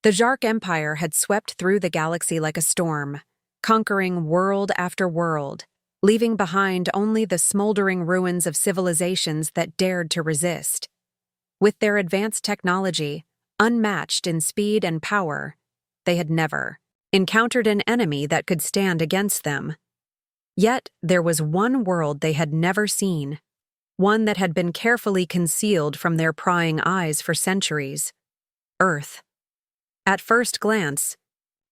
The Jark Empire had swept through the galaxy like a storm, conquering world after world, leaving behind only the smoldering ruins of civilizations that dared to resist. With their advanced technology, unmatched in speed and power, they had never encountered an enemy that could stand against them. Yet there was one world they had never seen, one that had been carefully concealed from their prying eyes for centuries: Earth. At first glance,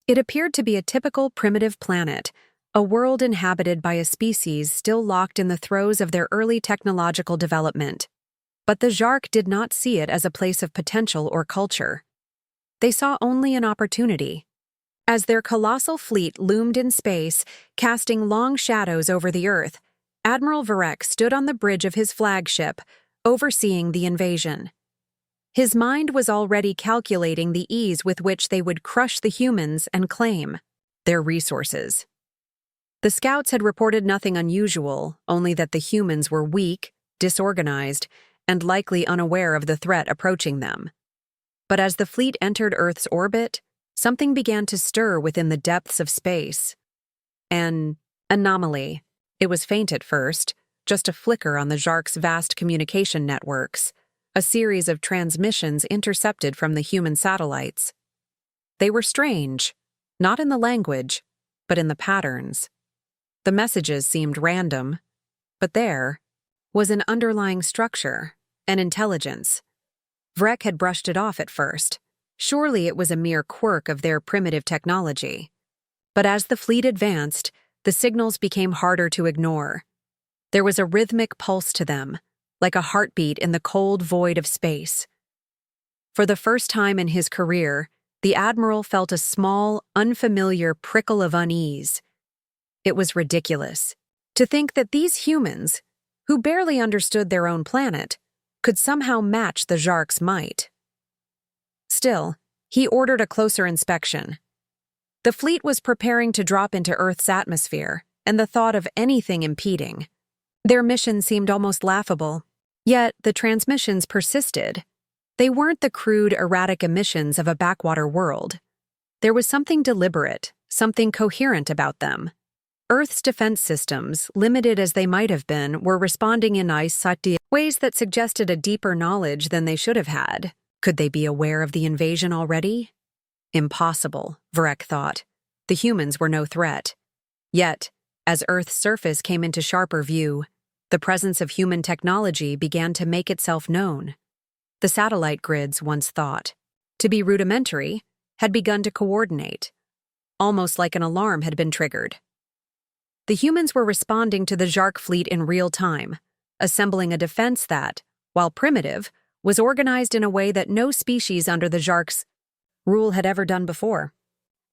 it appeared to be a typical primitive planet, a world inhabited by a species still locked in the throes of their early technological development. But the Jark did not see it as a place of potential or culture. They saw only an opportunity. As their colossal fleet loomed in space, casting long shadows over the Earth, Admiral Varek stood on the bridge of his flagship, overseeing the invasion. His mind was already calculating the ease with which they would crush the humans and claim their resources. The scouts had reported nothing unusual, only that the humans were weak, disorganized, and likely unaware of the threat approaching them. But as the fleet entered Earth's orbit, something began to stir within the depths of space. An anomaly. It was faint at first, just a flicker on the Jark's vast communication networks, a series of transmissions intercepted from the human satellites. They were strange, not in the language, but in the patterns. The messages seemed random, but there was an underlying structure, an intelligence. Vrek had brushed it off at first. Surely it was a mere quirk of their primitive technology. But as the fleet advanced, the signals became harder to ignore. There was a rhythmic pulse to them, like a heartbeat in the cold void of space. For the first time in his career, the Admiral felt a small, unfamiliar prickle of unease. It was ridiculous to think that these humans, who barely understood their own planet, could somehow match the Jark's might. Still, he ordered a closer inspection. The fleet was preparing to drop into Earth's atmosphere, and the thought of anything impeding. Their mission seemed almost laughable. Yet the transmissions persisted. They weren't the crude, erratic emissions of a backwater world. There was something deliberate, something coherent about them. Earth's defense systems, limited as they might have been, were responding in ways that suggested a deeper knowledge than they should have had. Could they be aware of the invasion already? Impossible, Varek thought. The humans were no threat. Yet, as Earth's surface came into sharper view, the presence of human technology began to make itself known. The satellite grids, once thought to be rudimentary, had begun to coordinate, almost like an alarm had been triggered. The humans were responding to the Jark fleet in real time, assembling a defense that, while primitive, was organized in a way that no species under the Jark's rule had ever done before.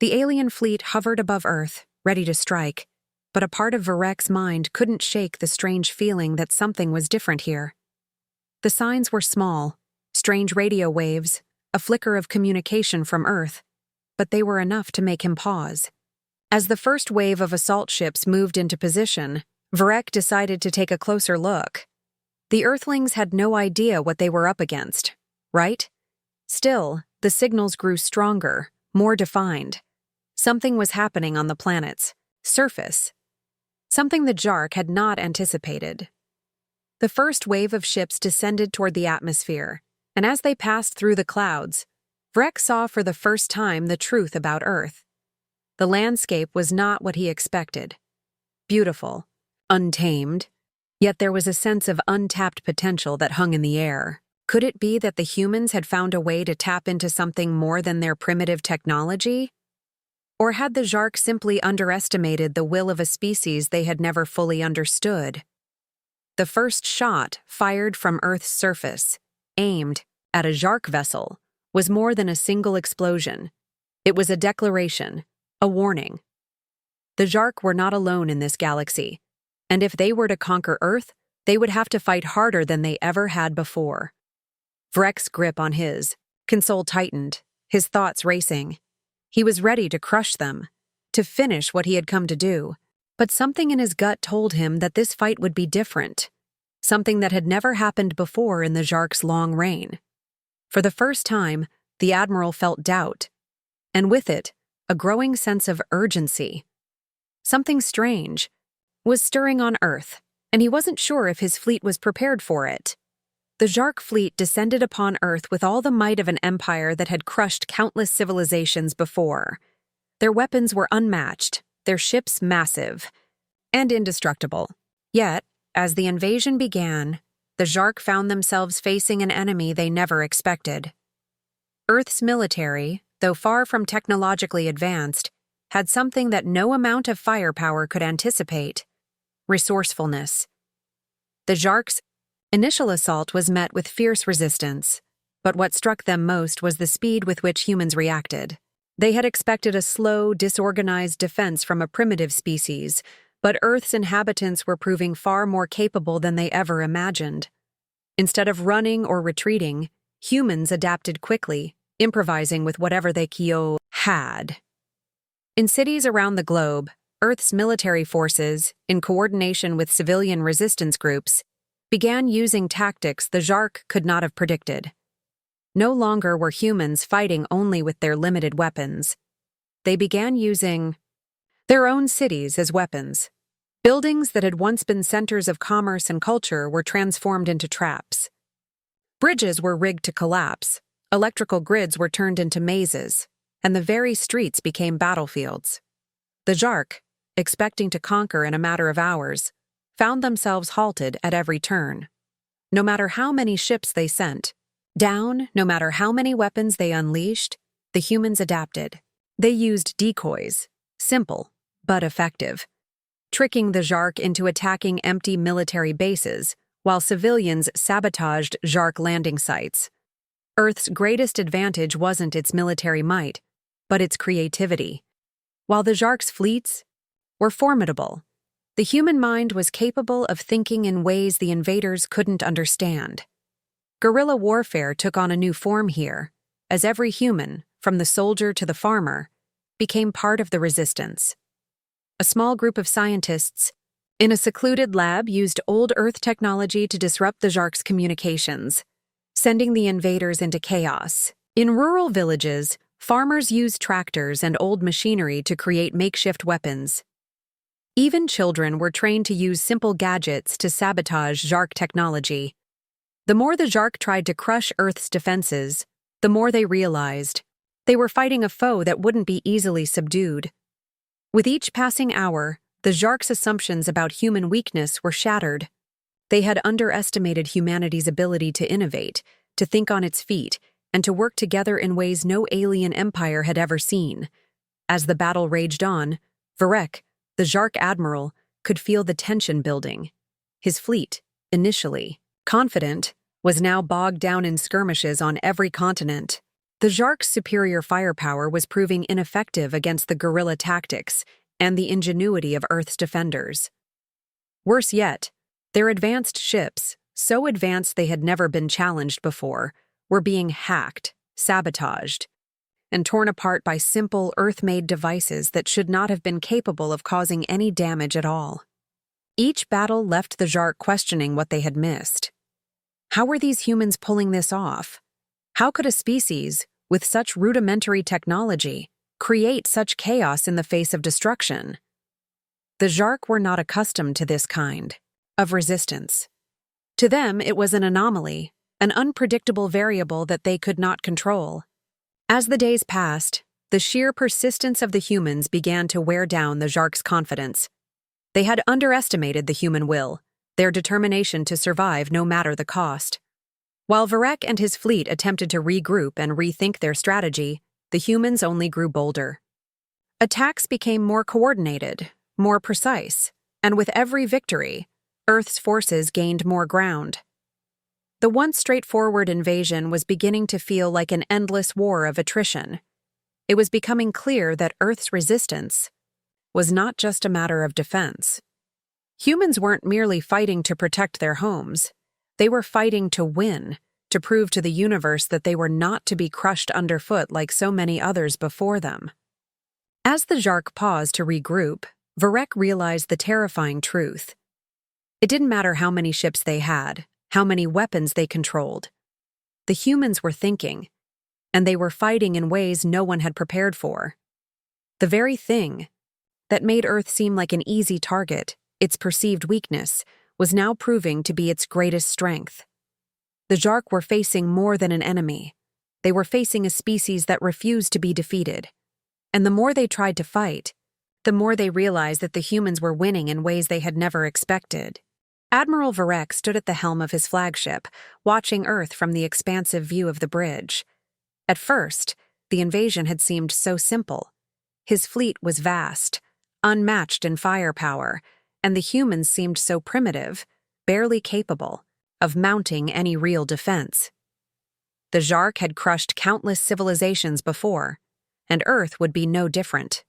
The alien fleet hovered above Earth, ready to strike, but a part of Varek's mind couldn't shake the strange feeling that something was different here. The signs were small, strange radio waves, a flicker of communication from Earth, but they were enough to make him pause. As the first wave of assault ships moved into position, Varek decided to take a closer look. The Earthlings had no idea what they were up against, right? Still, the signals grew stronger, more defined. Something was happening on the planet's surface. Something the Jark had not anticipated. The first wave of ships descended toward the atmosphere, and as they passed through the clouds, Vrek saw for the first time the truth about Earth. The landscape was not what he expected. Beautiful, untamed, yet there was a sense of untapped potential that hung in the air. Could it be that the humans had found a way to tap into something more than their primitive technology? Or had the Jark simply underestimated the will of a species they had never fully understood? The first shot, fired from Earth's surface, aimed at a Jark vessel, was more than a single explosion. It was a declaration, a warning. The Jark were not alone in this galaxy, and if they were to conquer Earth, they would have to fight harder than they ever had before. Vrek's grip on his console tightened, his thoughts racing. He was ready to crush them, to finish what he had come to do, but something in his gut told him that this fight would be different, something that had never happened before in the Jark's long reign. For the first time, the Admiral felt doubt, and with it, a growing sense of urgency. Something strange was stirring on Earth, and he wasn't sure if his fleet was prepared for it. The Zhark fleet descended upon Earth with all the might of an empire that had crushed countless civilizations before. Their weapons were unmatched, their ships massive, and indestructible. Yet, as the invasion began, the Zhark found themselves facing an enemy they never expected. Earth's military, though far from technologically advanced, had something that no amount of firepower could anticipate: resourcefulness. The Zhark's initial assault was met with fierce resistance, but what struck them most was the speed with which humans reacted. They had expected a slow, disorganized defense from a primitive species, but Earth's inhabitants were proving far more capable than they ever imagined. Instead of running or retreating, humans adapted quickly, improvising with whatever they had. In cities around the globe, Earth's military forces, in coordination with civilian resistance groups, began using tactics the Zhark could not have predicted. No longer were humans fighting only with their limited weapons. They began using their own cities as weapons. Buildings that had once been centers of commerce and culture were transformed into traps. Bridges were rigged to collapse, electrical grids were turned into mazes, and the very streets became battlefields. The Zhark, expecting to conquer in a matter of hours, found themselves halted at every turn. No matter how many ships they sent down, no matter how many weapons they unleashed, the humans adapted. They used decoys, simple but effective, tricking the Zhark into attacking empty military bases, while civilians sabotaged Zhark landing sites. Earth's greatest advantage wasn't its military might, but its creativity. While the Zhark's fleets were formidable, the human mind was capable of thinking in ways the invaders couldn't understand. Guerrilla warfare took on a new form here, as every human, from the soldier to the farmer, became part of the resistance. A small group of scientists in a secluded lab used old Earth technology to disrupt the Zhark's communications, sending the invaders into chaos. In rural villages, farmers used tractors and old machinery to create makeshift weapons. Even children were trained to use simple gadgets to sabotage Zhark technology. The more the Zhark tried to crush Earth's defenses, the more they realized they were fighting a foe that wouldn't be easily subdued. With each passing hour, the Zhark's assumptions about human weakness were shattered. They had underestimated humanity's ability to innovate, to think on its feet, and to work together in ways no alien empire had ever seen. As the battle raged on, Varek, the Zhark Admiral, could feel the tension building. His fleet, initially confident, was now bogged down in skirmishes on every continent. The Zhark's superior firepower was proving ineffective against the guerrilla tactics and the ingenuity of Earth's defenders. Worse yet, their advanced ships, so advanced they had never been challenged before, were being hacked, sabotaged, and torn apart by simple Earth-made devices that should not have been capable of causing any damage at all. Each battle left the Zhark questioning what they had missed. How were these humans pulling this off? How could a species, with such rudimentary technology, create such chaos in the face of destruction? The Zhark were not accustomed to this kind of resistance. To them, it was an anomaly, an unpredictable variable that they could not control. As the days passed, the sheer persistence of the humans began to wear down the Zhark's confidence. They had underestimated the human will, their determination to survive no matter the cost. While Varek and his fleet attempted to regroup and rethink their strategy, the humans only grew bolder. Attacks became more coordinated, more precise, and with every victory, Earth's forces gained more ground. The once straightforward invasion was beginning to feel like an endless war of attrition. It was becoming clear that Earth's resistance was not just a matter of defense. Humans weren't merely fighting to protect their homes. They were fighting to win, to prove to the universe that they were not to be crushed underfoot like so many others before them. As the Zhark paused to regroup, Varek realized the terrifying truth. It didn't matter how many ships they had, how many weapons they controlled. The humans were thinking, and they were fighting in ways no one had prepared for. The very thing that made Earth seem like an easy target, its perceived weakness, was now proving to be its greatest strength. The Zhark were facing more than an enemy. They were facing a species that refused to be defeated. And the more they tried to fight, the more they realized that the humans were winning in ways they had never expected. Admiral Varek stood at the helm of his flagship, watching Earth from the expansive view of the bridge. At first, the invasion had seemed so simple. His fleet was vast, unmatched in firepower, and the humans seemed so primitive, barely capable of mounting any real defense. The Zhark had crushed countless civilizations before, and Earth would be no different.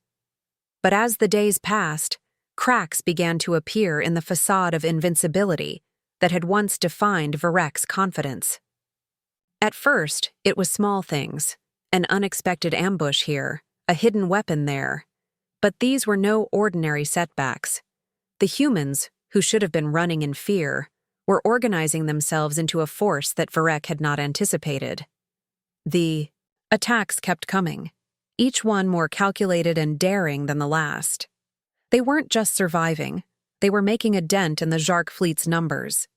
But as the days passed, cracks began to appear in the facade of invincibility that had once defined Varek's confidence. At first, it was small things, an unexpected ambush here, a hidden weapon there. But these were no ordinary setbacks. The humans, who should have been running in fear, were organizing themselves into a force that Varek had not anticipated. The attacks kept coming, each one more calculated and daring than the last. They weren't just surviving, they were making a dent in the Zhark fleet's numbers.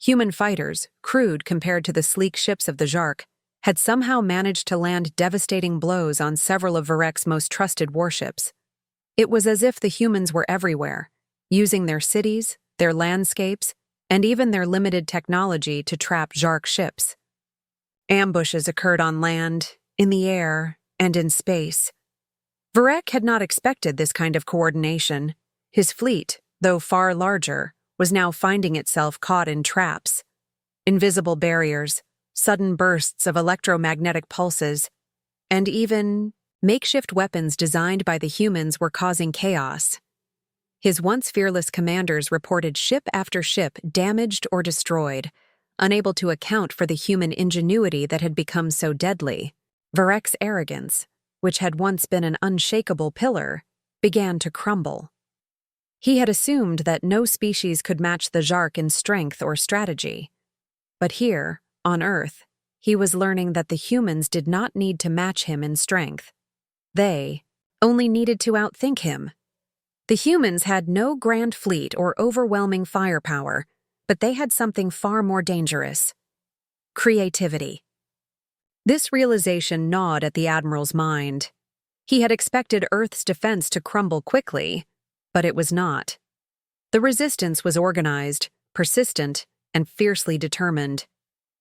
Human fighters, crude compared to the sleek ships of the Zhark, had somehow managed to land devastating blows on several of Varek's most trusted warships. It was as if the humans were everywhere, using their cities, their landscapes, and even their limited technology to trap Zhark ships. Ambushes occurred on land, in the air, and in space. Varek had not expected this kind of coordination. His fleet, though far larger, was now finding itself caught in traps. Invisible barriers, sudden bursts of electromagnetic pulses, and even makeshift weapons designed by the humans were causing chaos. His once fearless commanders reported ship after ship damaged or destroyed, unable to account for the human ingenuity that had become so deadly. Varek's arrogance, which had once been an unshakable pillar, began to crumble. He had assumed that no species could match the Zhark in strength or strategy. But here, on Earth, he was learning that the humans did not need to match him in strength. They only needed to outthink him. The humans had no grand fleet or overwhelming firepower, but they had something far more dangerous: creativity. This realization gnawed at the Admiral's mind. He had expected Earth's defense to crumble quickly, but it was not. The resistance was organized, persistent, and fiercely determined.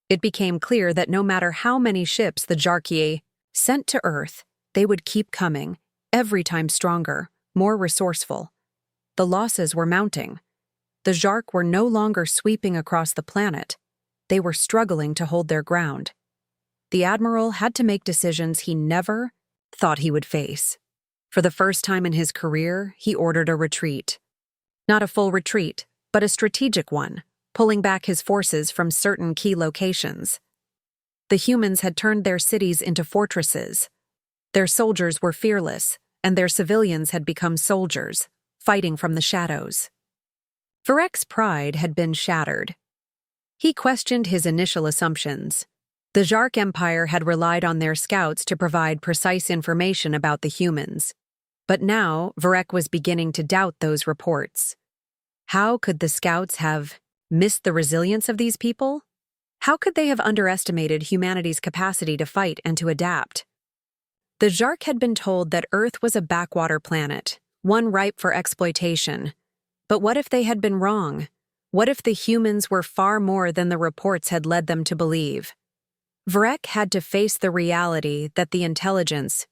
It became clear that no matter how many ships the Zharkier sent to Earth, they would keep coming, every time stronger, more resourceful. The losses were mounting. The Zhark were no longer sweeping across the planet. They were struggling to hold their ground. The Admiral had to make decisions he never thought he would face. For the first time in his career, he ordered a retreat. Not a full retreat, but a strategic one, pulling back his forces from certain key locations. The humans had turned their cities into fortresses. Their soldiers were fearless, and their civilians had become soldiers, fighting from the shadows. Varek's pride had been shattered. He questioned his initial assumptions. The Zhark Empire had relied on their scouts to provide precise information about the humans. But now, Varek was beginning to doubt those reports. How could the scouts have missed the resilience of these people? How could they have underestimated humanity's capacity to fight and to adapt? The Zhark had been told that Earth was a backwater planet, one ripe for exploitation. But what if they had been wrong? What if the humans were far more than the reports had led them to believe? Varek had to face the reality that the intelligence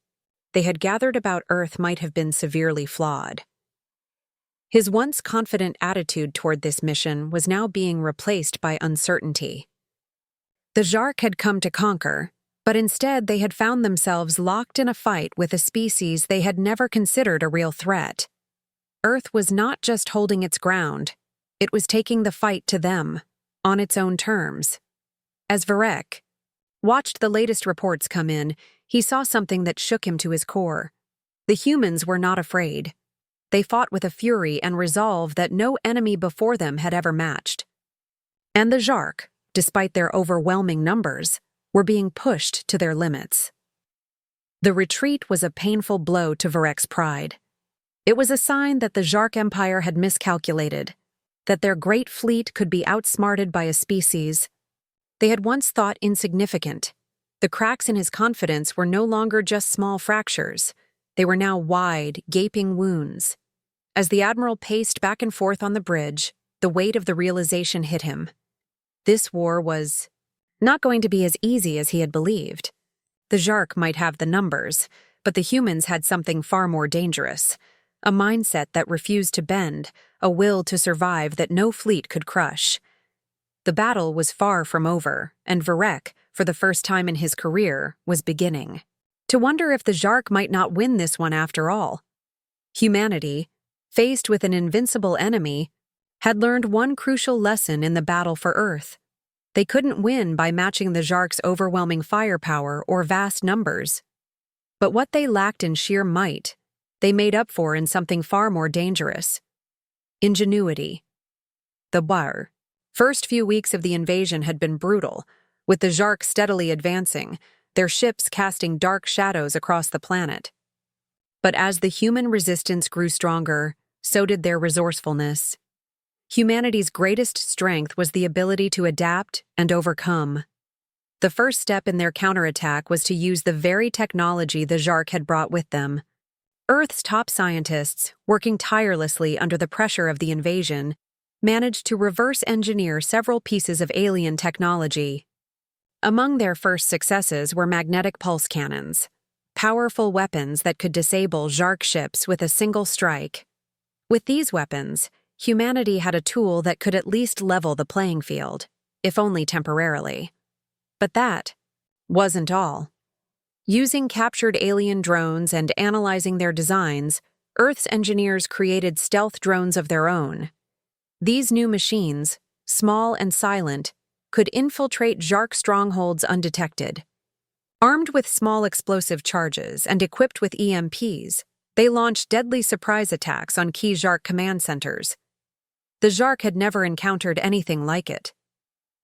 they had gathered about Earth might have been severely flawed. His once confident attitude toward this mission was now being replaced by uncertainty. The Zhark had come to conquer, but instead they had found themselves locked in a fight with a species they had never considered a real threat. Earth was not just holding its ground, it was taking the fight to them, on its own terms. As Varek watched the latest reports come in, he saw something that shook him to his core. The humans were not afraid. They fought with a fury and resolve that no enemy before them had ever matched. And the Zhark, despite their overwhelming numbers, were being pushed to their limits. The retreat was a painful blow to Varek's pride. It was a sign that the Zhark Empire had miscalculated, that their great fleet could be outsmarted by a species they had once thought insignificant. The cracks in his confidence were no longer just small fractures. They were now wide, gaping wounds. As the Admiral paced back and forth on the bridge, the weight of the realization hit him. This war was not going to be as easy as he had believed. The Zhark might have the numbers, but the humans had something far more dangerous. A mindset that refused to bend, a will to survive that no fleet could crush. The battle was far from over, and Varek, for the first time in his career, was beginning to wonder if the Zhark might not win this one after all. Humanity, faced with an invincible enemy, had learned one crucial lesson in the battle for Earth. They couldn't win by matching the Zhark's overwhelming firepower or vast numbers. But what they lacked in sheer might, they made up for in something far more dangerous. Ingenuity. The first few weeks of the invasion had been brutal, with the Zhark steadily advancing, their ships casting dark shadows across the planet. But as the human resistance grew stronger, so did their resourcefulness. Humanity's greatest strength was the ability to adapt and overcome. The first step in their counterattack was to use the very technology the Zhark had brought with them. Earth's top scientists, working tirelessly under the pressure of the invasion, managed to reverse engineer several pieces of alien technology. Among their first successes were magnetic pulse cannons, powerful weapons that could disable Zhark ships with a single strike. With these weapons, humanity had a tool that could at least level the playing field, if only temporarily. But that wasn't all. Using captured alien drones and analyzing their designs, Earth's engineers created stealth drones of their own. These new machines, small and silent, could infiltrate Zhark strongholds undetected. Armed with small explosive charges and equipped with EMPs, they launched deadly surprise attacks on key Zhark command centers. The Zhark had never encountered anything like it.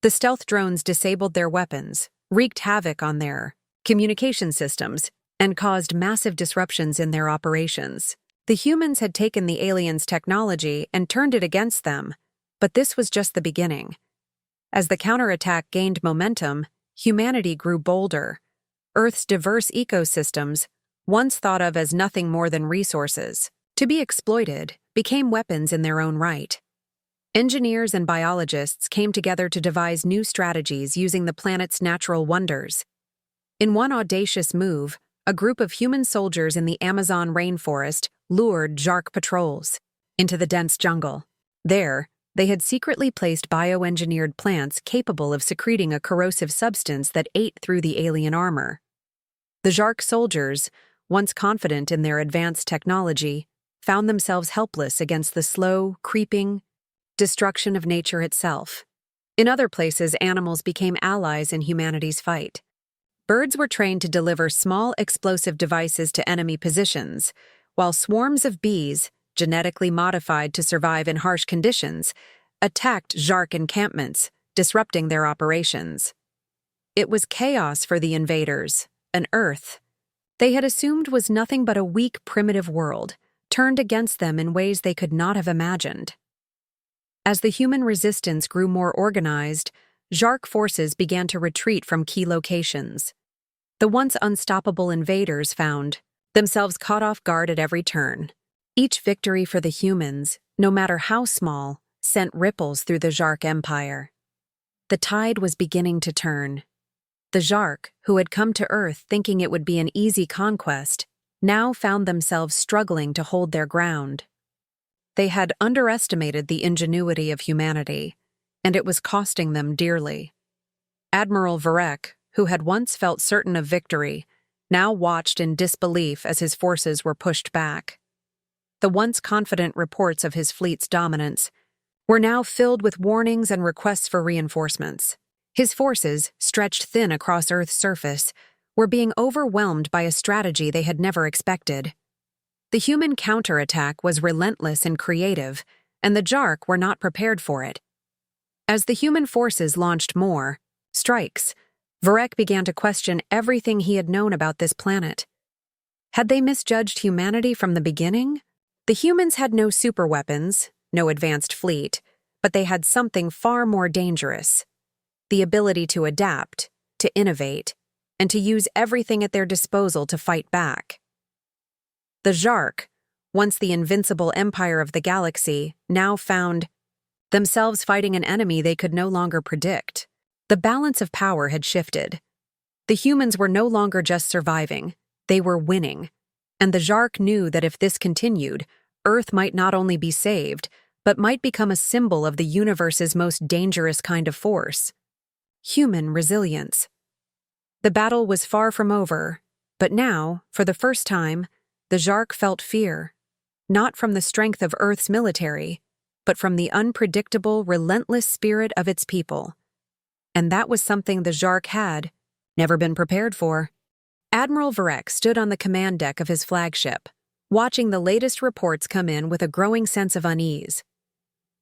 The stealth drones disabled their weapons, wreaked havoc on their communication systems, and caused massive disruptions in their operations. The humans had taken the aliens' technology and turned it against them, but this was just the beginning. As the counterattack gained momentum, humanity grew bolder. Earth's diverse ecosystems, once thought of as nothing more than resources to be exploited, became weapons in their own right. Engineers and biologists came together to devise new strategies using the planet's natural wonders. In one audacious move, a group of human soldiers in the Amazon rainforest lured Zhark patrols into the dense jungle. There, they had secretly placed bioengineered plants capable of secreting a corrosive substance that ate through the alien armor. The Zhark soldiers, once confident in their advanced technology, found themselves helpless against the slow, creeping destruction of nature itself. In other places, animals became allies in humanity's fight. Birds were trained to deliver small explosive devices to enemy positions, while swarms of bees, genetically modified to survive in harsh conditions, attacked Zhark encampments, disrupting their operations. It was chaos for the invaders, an Earth they had assumed was nothing but a weak, primitive world, turned against them in ways they could not have imagined. As the human resistance grew more organized, Zhark forces began to retreat from key locations. The once unstoppable invaders found themselves caught off guard at every turn. Each victory for the humans, no matter how small, sent ripples through the Zhark Empire. The tide was beginning to turn. The Zhark, who had come to Earth thinking it would be an easy conquest, now found themselves struggling to hold their ground. They had underestimated the ingenuity of humanity, and it was costing them dearly. Admiral Varek, who had once felt certain of victory, now watched in disbelief as his forces were pushed back. The once confident reports of his fleet's dominance were now filled with warnings and requests for reinforcements. His forces, stretched thin across Earth's surface, were being overwhelmed by a strategy they had never expected. The human counterattack was relentless and creative, and the Zhark were not prepared for it. As the human forces launched more strikes, Varek began to question everything he had known about this planet. Had they misjudged humanity from the beginning? The humans had no superweapons, no advanced fleet, but they had something far more dangerous: the ability to adapt, to innovate, and to use everything at their disposal to fight back. The Zhark, once the invincible empire of the galaxy, now found themselves fighting an enemy they could no longer predict. The balance of power had shifted. The humans were no longer just surviving, they were winning. And the Zhark knew that if this continued, Earth might not only be saved, but might become a symbol of the universe's most dangerous kind of force: human resilience. The battle was far from over, but now, for the first time, the Zhark felt fear, not from the strength of Earth's military, but from the unpredictable, relentless spirit of its people. And that was something the Zhark had never been prepared for. Admiral Varek stood on the command deck of his flagship, watching the latest reports come in with a growing sense of unease.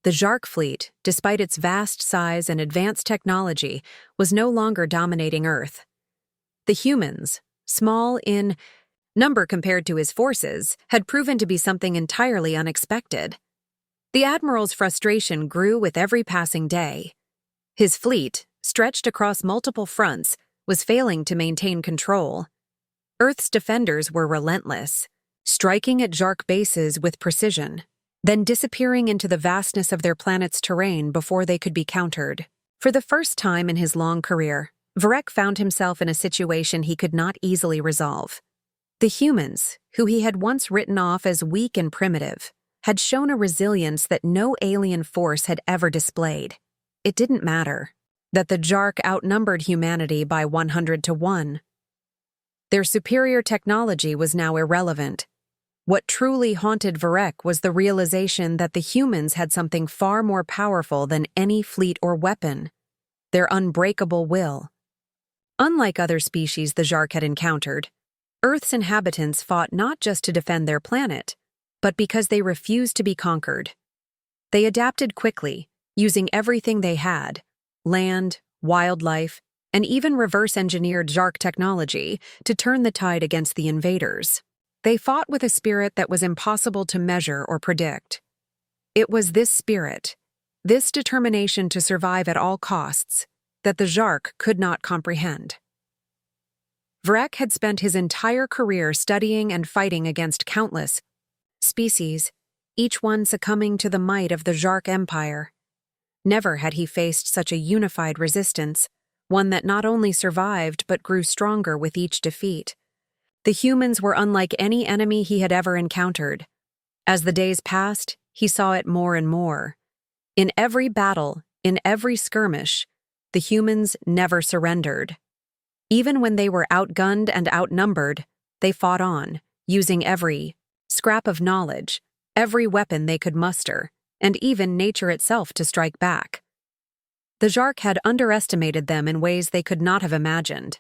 The Zhark fleet, despite its vast size and advanced technology, was no longer dominating Earth. The humans, small in number compared to his forces, had proven to be something entirely unexpected. The Admiral's frustration grew with every passing day. His fleet, stretched across multiple fronts, was failing to maintain control. Earth's defenders were relentless, striking at Zhark bases with precision, then disappearing into the vastness of their planet's terrain before they could be countered. For the first time in his long career, Varek found himself in a situation he could not easily resolve. The humans, who he had once written off as weak and primitive, had shown a resilience that no alien force had ever displayed. It didn't matter that the Zhark outnumbered humanity by 100 to 1. Their superior technology was now irrelevant. What truly haunted Varek was the realization that the humans had something far more powerful than any fleet or weapon: their unbreakable will. Unlike other species the Zhark had encountered, Earth's inhabitants fought not just to defend their planet, but because they refused to be conquered. They adapted quickly, using everything they had: land, wildlife, and even reverse-engineered Zhark technology to turn the tide against the invaders. They fought with a spirit that was impossible to measure or predict. It was this spirit, this determination to survive at all costs, that the Zhark could not comprehend. Varek had spent his entire career studying and fighting against countless species, each one succumbing to the might of the Zhark Empire. Never had he faced such a unified resistance, one that not only survived but grew stronger with each defeat. The humans were unlike any enemy he had ever encountered. As the days passed, he saw it more and more. In every battle, in every skirmish, the humans never surrendered. Even when they were outgunned and outnumbered, they fought on, using every scrap of knowledge, every weapon they could muster, and even nature itself to strike back. The Zhark had underestimated them in ways they could not have imagined.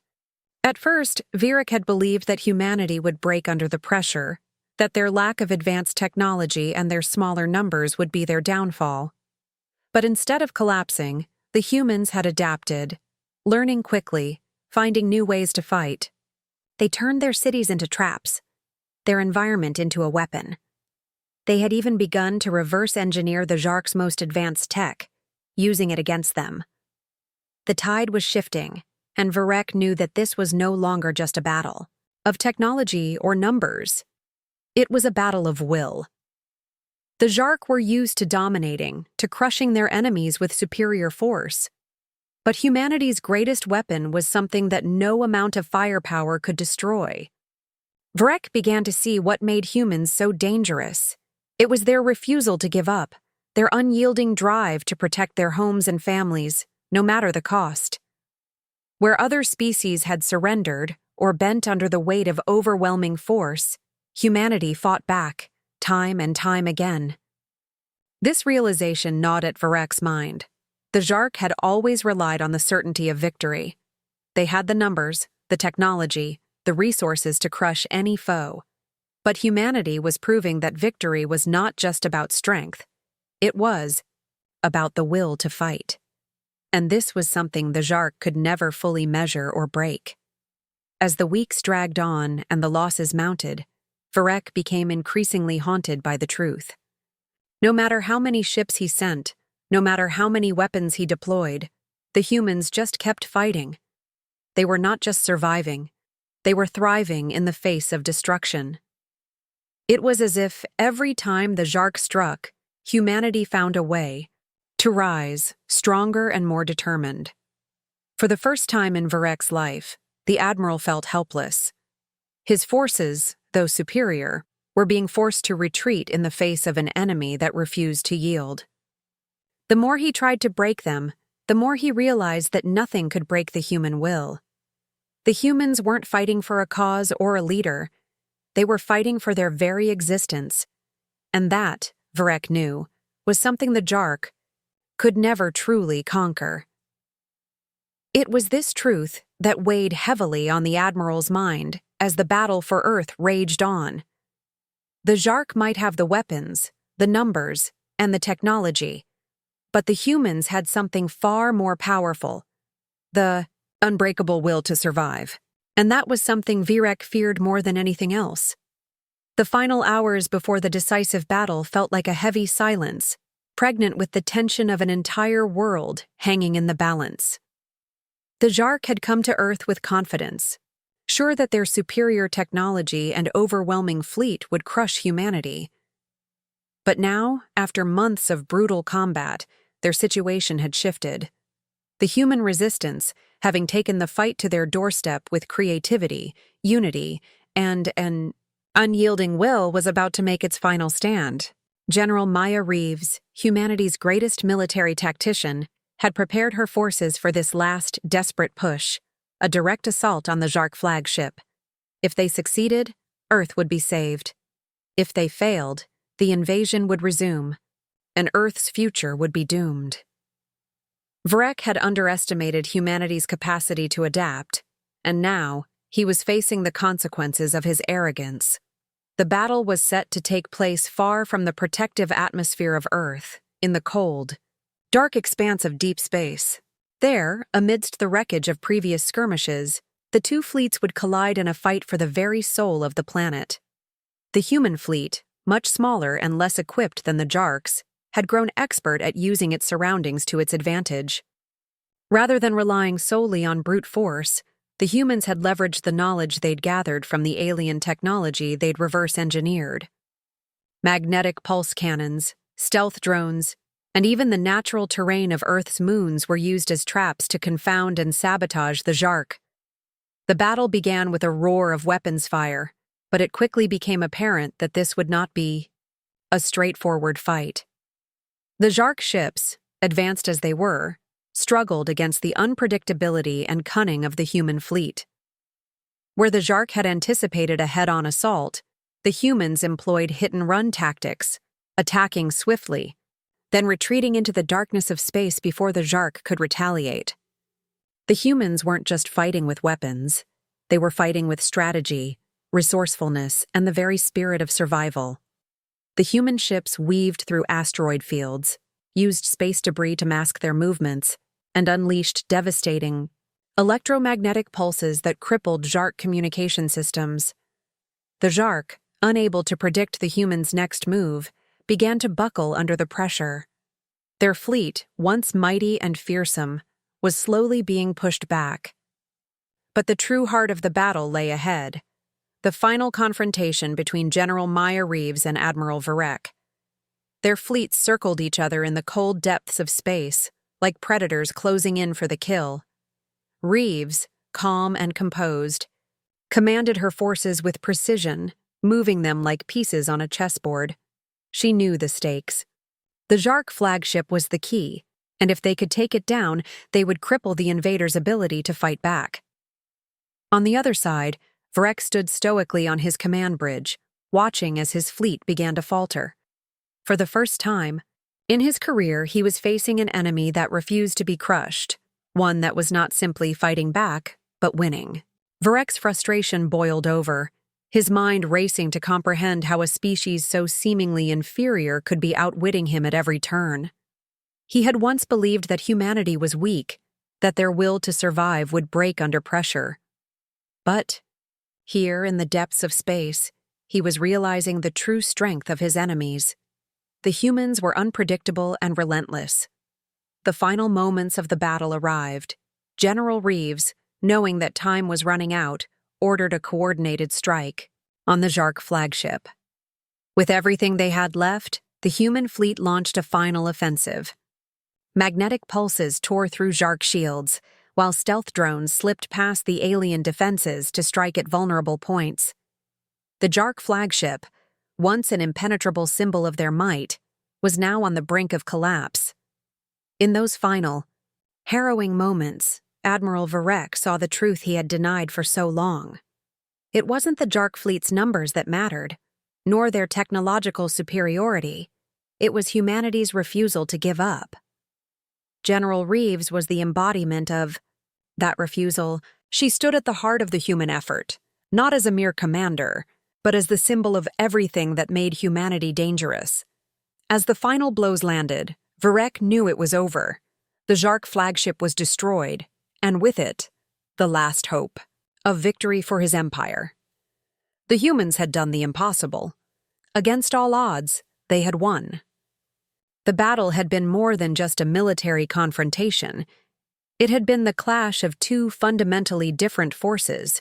At first, Varek had believed that humanity would break under the pressure, that their lack of advanced technology and their smaller numbers would be their downfall. But instead of collapsing, the humans had adapted, learning quickly, finding new ways to fight. They turned their cities into traps, their environment into a weapon. They had even begun to reverse-engineer the Zhark's most advanced tech, using it against them. The tide was shifting, and Varek knew that this was no longer just a battle of technology or numbers. It was a battle of will. The Zhark were used to dominating, to crushing their enemies with superior force. But humanity's greatest weapon was something that no amount of firepower could destroy. Varek began to see what made humans so dangerous. It was their refusal to give up, their unyielding drive to protect their homes and families, no matter the cost. Where other species had surrendered or bent under the weight of overwhelming force, humanity fought back, time and time again. This realization gnawed at Varek's mind. The Zhark had always relied on the certainty of victory. They had the numbers, the technology, the resources to crush any foe. But humanity was proving that victory was not just about strength. It was about the will to fight. And this was something the Zhark could never fully measure or break. As the weeks dragged on and the losses mounted, Varek became increasingly haunted by the truth. No matter how many ships he sent, no matter how many weapons he deployed, the humans just kept fighting. They were not just surviving, they were thriving in the face of destruction. It was as if every time the Zhark struck, humanity found a way to rise, stronger and more determined. For the first time in Varek's life, the Admiral felt helpless. His forces, though superior, were being forced to retreat in the face of an enemy that refused to yield. The more he tried to break them, the more he realized that nothing could break the human will. The humans weren't fighting for a cause or a leader. They were fighting for their very existence. And that, Varek knew, was something the Zhark could never truly conquer. It was this truth that weighed heavily on the Admiral's mind as the battle for Earth raged on. The Zhark might have the weapons, the numbers, and the technology, but the humans had something far more powerful, the unbreakable will to survive. And that was something Varek feared more than anything else. The final hours before the decisive battle felt like a heavy silence, pregnant with the tension of an entire world hanging in the balance. The Zhark had come to Earth with confidence, sure that their superior technology and overwhelming fleet would crush humanity. But now, after months of brutal combat, their situation had shifted. The human resistance, having taken the fight to their doorstep with creativity, unity, and an unyielding will, was about to make its final stand. General Maya Reeves, humanity's greatest military tactician, had prepared her forces for this last desperate push, a direct assault on the Zhark flagship. If they succeeded, Earth would be saved. If they failed, the invasion would resume, and Earth's future would be doomed. Varek had underestimated humanity's capacity to adapt, and now he was facing the consequences of his arrogance. The battle was set to take place far from the protective atmosphere of Earth, in the cold, dark expanse of deep space. There, amidst the wreckage of previous skirmishes, the two fleets would collide in a fight for the very soul of the planet. The human fleet, much smaller and less equipped than the Zharks, had grown expert at using its surroundings to its advantage. Rather than relying solely on brute force, the humans had leveraged the knowledge they'd gathered from the alien technology they'd reverse-engineered. Magnetic pulse cannons, stealth drones, and even the natural terrain of Earth's moons were used as traps to confound and sabotage the Zhark. The battle began with a roar of weapons fire, but it quickly became apparent that this would not be a straightforward fight. The Zhark ships, advanced as they were, struggled against the unpredictability and cunning of the human fleet. Where the Zhark had anticipated a head-on assault, the humans employed hit-and-run tactics, attacking swiftly, then retreating into the darkness of space before the Zhark could retaliate. The humans weren't just fighting with weapons, they were fighting with strategy, resourcefulness, and the very spirit of survival. The human ships weaved through asteroid fields, used space debris to mask their movements, and unleashed devastating electromagnetic pulses that crippled Zhark communication systems. The Zhark, unable to predict the humans' next move, began to buckle under the pressure. Their fleet, once mighty and fearsome, was slowly being pushed back. But the true heart of the battle lay ahead, the final confrontation between General Maya Reeves and Admiral Varek. Their fleets circled each other in the cold depths of space, like predators closing in for the kill. Reeves, calm and composed, commanded her forces with precision, moving them like pieces on a chessboard. She knew the stakes. The Zhark flagship was the key, and if they could take it down, they would cripple the invaders' ability to fight back. On the other side, Varek stood stoically on his command bridge, watching as his fleet began to falter. For the first time in his career, he was facing an enemy that refused to be crushed, one that was not simply fighting back, but winning. Varek's frustration boiled over, his mind racing to comprehend how a species so seemingly inferior could be outwitting him at every turn. He had once believed that humanity was weak, that their will to survive would break under pressure. But, here in the depths of space, he was realizing the true strength of his enemies. The humans were unpredictable and relentless. The final moments of the battle arrived. General Reeves, knowing that time was running out, ordered a coordinated strike on the Zhark flagship. With everything they had left, the human fleet launched a final offensive. Magnetic pulses tore through Zhark shields, while stealth drones slipped past the alien defenses to strike at vulnerable points. The Zhark flagship, once an impenetrable symbol of their might, was now on the brink of collapse. In those final, harrowing moments, Admiral Varek saw the truth he had denied for so long. It wasn't the Zhark fleet's numbers that mattered, nor their technological superiority. It was humanity's refusal to give up. General Reeves was the embodiment of that refusal. She stood at the heart of the human effort, not as a mere commander, but as the symbol of everything that made humanity dangerous. As the final blows landed, Varek knew it was over. The Zhark flagship was destroyed, and with it, the last hope of victory for his empire. The humans had done the impossible. Against all odds, they had won. The battle had been more than just a military confrontation. It had been the clash of two fundamentally different forces.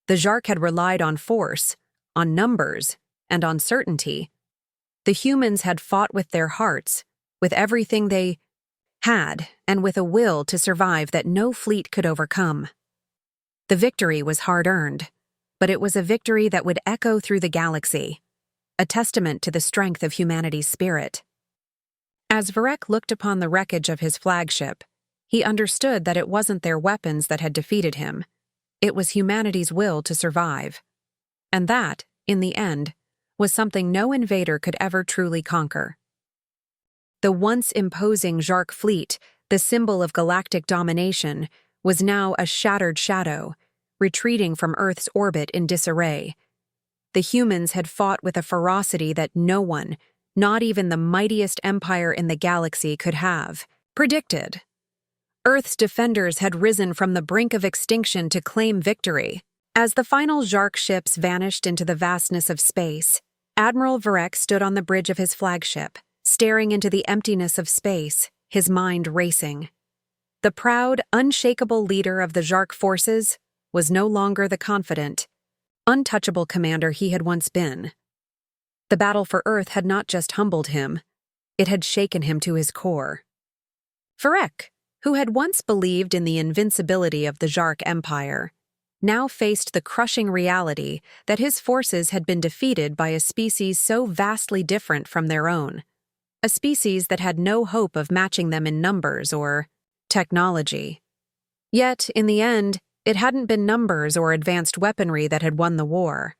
The Zhark had relied on force, on numbers, and on certainty. The humans had fought with their hearts, with everything they had, and with a will to survive that no fleet could overcome. The victory was hard-earned, but it was a victory that would echo through the galaxy, a testament to the strength of humanity's spirit. As Varek looked upon the wreckage of his flagship, he understood that it wasn't their weapons that had defeated him. It was humanity's will to survive. And that, in the end, was something no invader could ever truly conquer. The once imposing Zhark fleet, the symbol of galactic domination, was now a shattered shadow, retreating from Earth's orbit in disarray. The humans had fought with a ferocity that no one, not even the mightiest empire in the galaxy, could have predicted. Earth's defenders had risen from the brink of extinction to claim victory. As the final Zhark ships vanished into the vastness of space, Admiral Varek stood on the bridge of his flagship, staring into the emptiness of space, his mind racing. The proud, unshakable leader of the Zhark forces was no longer the confident, untouchable commander he had once been. The battle for Earth had not just humbled him, it had shaken him to his core. Varek, who had once believed in the invincibility of the Zhark Empire, now faced the crushing reality that his forces had been defeated by a species so vastly different from their own, a species that had no hope of matching them in numbers or technology. Yet, in the end, it hadn't been numbers or advanced weaponry that had won the war.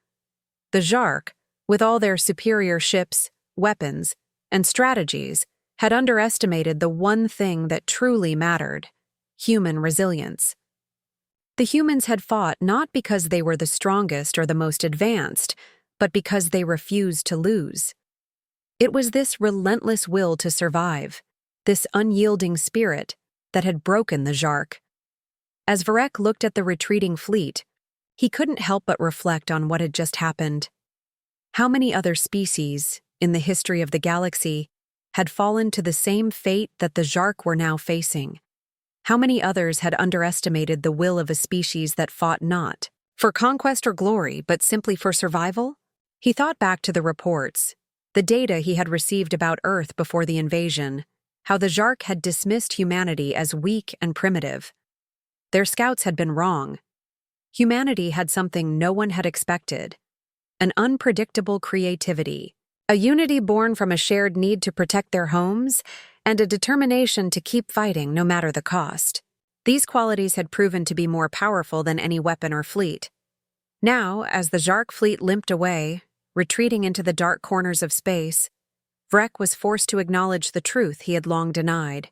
The Zhark, with all their superior ships, weapons, and strategies, had underestimated the one thing that truly mattered: human resilience. The humans had fought not because they were the strongest or the most advanced, but because they refused to lose. It was this relentless will to survive, this unyielding spirit, that had broken the Zhark. As Varek looked at the retreating fleet, he couldn't help but reflect on what had just happened. How many other species, in the history of the galaxy, had fallen to the same fate that the Zhark were now facing? How many others had underestimated the will of a species that fought not for conquest or glory, but simply for survival? He thought back to the reports, the data he had received about Earth before the invasion, how the Zhark had dismissed humanity as weak and primitive. Their scouts had been wrong. Humanity had something no one had expected: an unpredictable creativity, a unity born from a shared need to protect their homes, and a determination to keep fighting no matter the cost. These qualities had proven to be more powerful than any weapon or fleet. Now, as the Zhark fleet limped away, retreating into the dark corners of space, Varek was forced to acknowledge the truth he had long denied.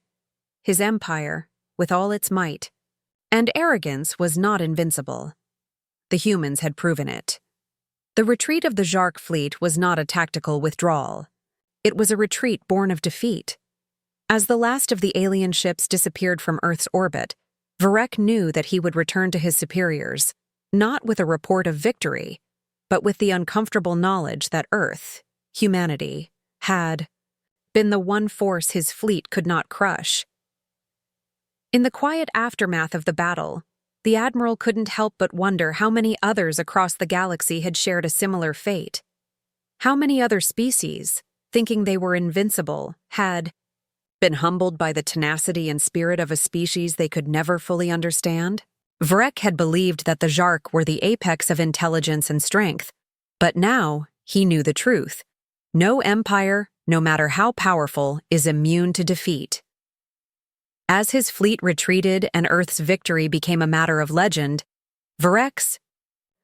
His empire, with all its might and arrogance, was not invincible. The humans had proven it. The retreat of the Zhark fleet was not a tactical withdrawal. It was a retreat born of defeat. As the last of the alien ships disappeared from Earth's orbit, Varek knew that he would return to his superiors, not with a report of victory, but with the uncomfortable knowledge that Earth, humanity, had been the one force his fleet could not crush. In the quiet aftermath of the battle, the Admiral couldn't help but wonder how many others across the galaxy had shared a similar fate. How many other species, thinking they were invincible, had been humbled by the tenacity and spirit of a species they could never fully understand? Varek had believed that the Zhark were the apex of intelligence and strength, but now he knew the truth. No empire, no matter how powerful, is immune to defeat. As his fleet retreated and Earth's victory became a matter of legend, Varek's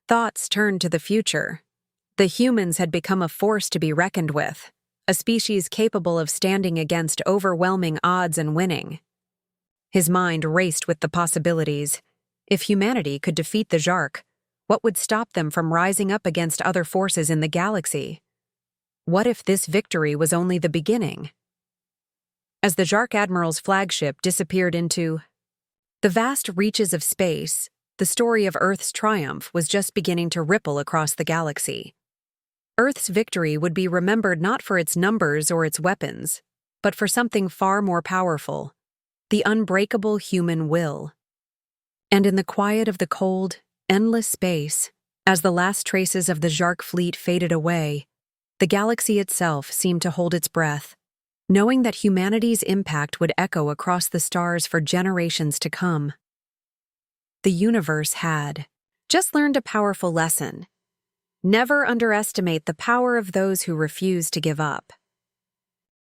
thoughts turned to the future. The humans had become a force to be reckoned with, a species capable of standing against overwhelming odds and winning. His mind raced with the possibilities. If humanity could defeat the Zhark, what would stop them from rising up against other forces in the galaxy? What if this victory was only the beginning? As the Zhark Admiral's flagship disappeared into the vast reaches of space, the story of Earth's triumph was just beginning to ripple across the galaxy. Earth's victory would be remembered not for its numbers or its weapons, but for something far more powerful: the unbreakable human will. And in the quiet of the cold, endless space, as the last traces of the Zhark fleet faded away, the galaxy itself seemed to hold its breath, knowing that humanity's impact would echo across the stars for generations to come. The universe had just learned a powerful lesson. Never underestimate the power of those who refuse to give up.